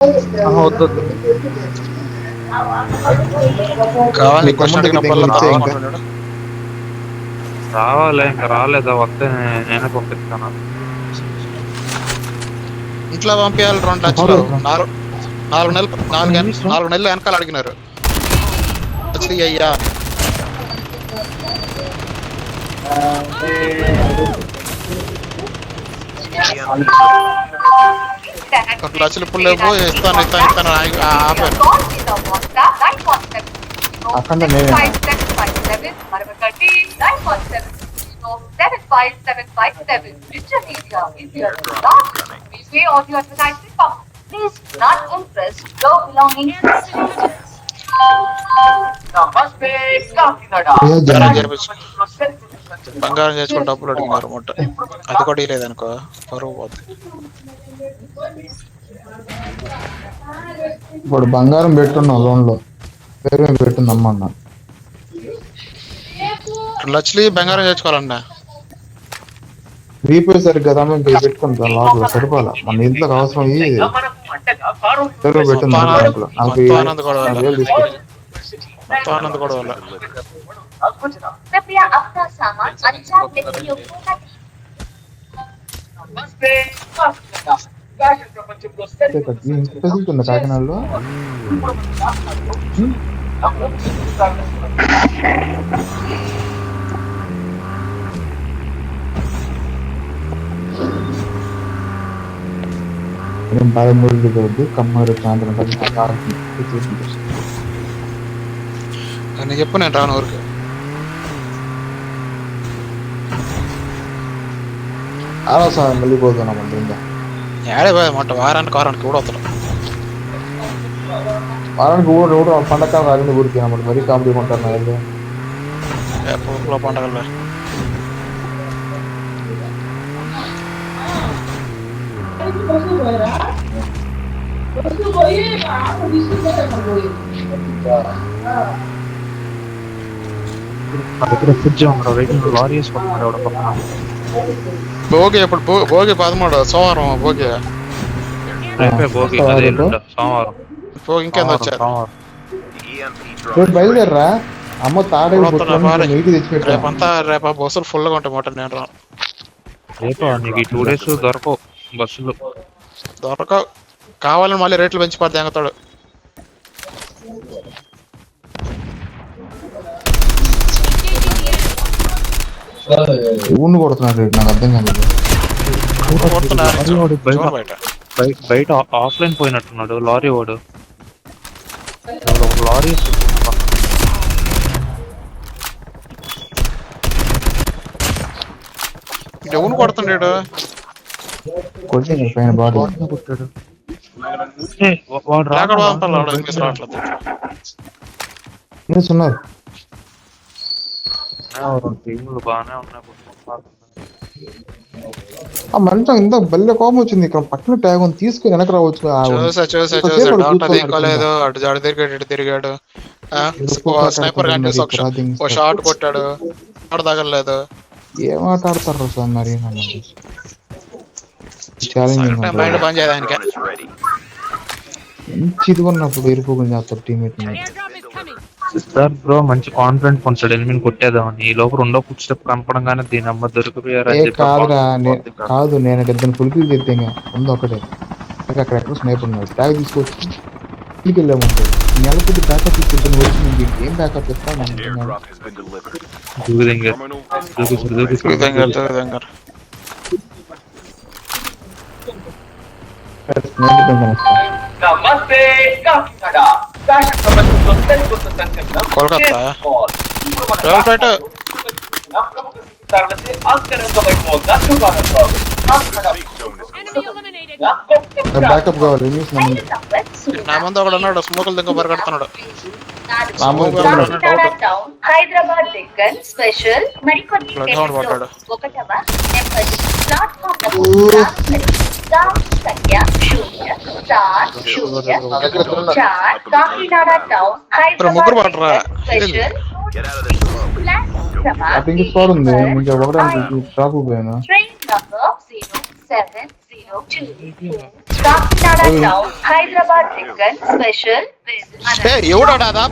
వద్దు వద్దు. కావాలి మీ క్వశ్చన్ తమ్ముడి దగ్గర అడిగినప్పుడల్లా దింగితే ఇంకా తీసుకుంటున్నాడు. రావాలి ఇంకా రాలేదా, వస్తే నేనే పంపిస్తాను. ఇంట్లో పంపించాలి 2 లక్షలు. 4 నెలలు వెనకాల అడిగినారు. అయ్యా 2 లక్షలు ఇప్పుడు లేవు. ఇస్తాను ఆపాను. అక్కడ నేను బంగారం చేసుకుని డబ్బులు అడిగినారు ముట్ట. అది కూడా లేదనుకో పరువు పోతుంది. ఇప్పుడు బంగారం పెట్టున్నాం లోన్ లో, వేరే పెట్టింది అమ్మ అన్న. 2 లక్షలు బంగారం చేసుకోవాలన్నా. రీపోయేసరికి కదా మేము పెట్టుకుంటాం లోపల సరిపోలే. మన ఇంట్లోకి అవసరం అయ్యి వేరే పెట్టింది బ్యాంకులో. ఆనంద్ కూడా వల్ల ఇంటి కాకినాడలో బాలమూరుడు వద్దు, కమ్మూరు ప్రాంతం అని చెప్పు. నేను రాను ఊరికి. ఆలోచన మళ్ళీ పోతున్నామండి. ఇంకా ఏడే పోయా మొట్ట వారానికి కూడా వస్తాడు. వారానికి ఊరు పండగ కాకుండా ఊరికి అన్నమాట. మరీ కామెడీ ఉంటారు నా దగ్గర. ఊర్లో పండగలే లారీ వేసుకుంటున్నాడు ఎవడ పక్కన. భోగి ఇప్పుడు భోగి 13 సోమవారం. భోగి రేపే భోగి, అదే సోమవారం. భోగి ఇంకేంది వచ్చారు. రేపు బయలుదేరరా అమ్మ తాడే తెచ్చిపెట్టా. రేప బస్సులు ఫుల్గా ఉంటాయి మాట. నేను రాను. రేపా నీకు ఈ 2 days దొరకవు బస్సులు. కావాలని మళ్ళీ రేట్లు పెంచి పడితే ఎంగతాడు. ఊళ్ళు కొడుతున్నాడు నాకు అర్థం కాదు. బయట ఆఫ్లైన్ పోయినట్టున్నాడు లారీ వాడు. లారీ ఎవరు కొడుతున్నాడు? పైన బాడీ కొట్టాడు. ఉన్నారు. టీములు బాగానే ఉన్నాయి. ఆ మంచం ఇంత బల్లె కోపం వచ్చింది. ఇక్కడ పక్కన ట్యాగ్ ఉంది, తీసుకుని వెనక రావచ్చు. తీసుకోలేదు. అటు తిరిగాడు, ఇటు తిరిగాడు. స్నైపర్ షాట్ కొట్టాడు, ఆడ తగలలేదు. ఏం ఆట ఆడతారు సార్ మరి. మంచిది ఉన్నప్పుడు ఇరుపుకుని చేస్తారు టీమేట్. సార్ బ్రో మంచి కాన్ఫిడెంట్ కొంటాడు ఎనిమిది కొట్టేదామని. ఈ లోపల 2వ ఫుట్ స్టెప్ కనపడంగానే దీని అమ్మ దొరికిపోయారు. కాదు నేను ఇద్దరు ఫుల్ఫిల్ చేస్తే ముందు ఒకటే అక్కడెక్కడ స్నైపర్ ఉన్నాడు. ట్యాగ్ తీసుకొచ్చి ఇంటికి వెళ్ళామంటే నెలకొద్ది బ్యాకప్ తీసుకొచ్చి వచ్చింది. ఏం బ్యాకప్ చెప్తాను. కోల్కతా బ్యాకప్ కావాలి. నా ముందు ఒకడు ఉన్నాడు, స్మోకులు దగ్గర పరిగెడుతున్నాడు. హైదరాబాద్ దగ్గర స్పెషల్ మరికొన్ని సంఖ్య 0-0-4 కాకినాడ టౌన్ హైదరాబాద్ స్పెషల్ ఉంది. ఇంకా ఒకటి ట్రాఫిక్ పోయినా train number 070 Kakinada town Hyderabad chicken special. ఎవడాడా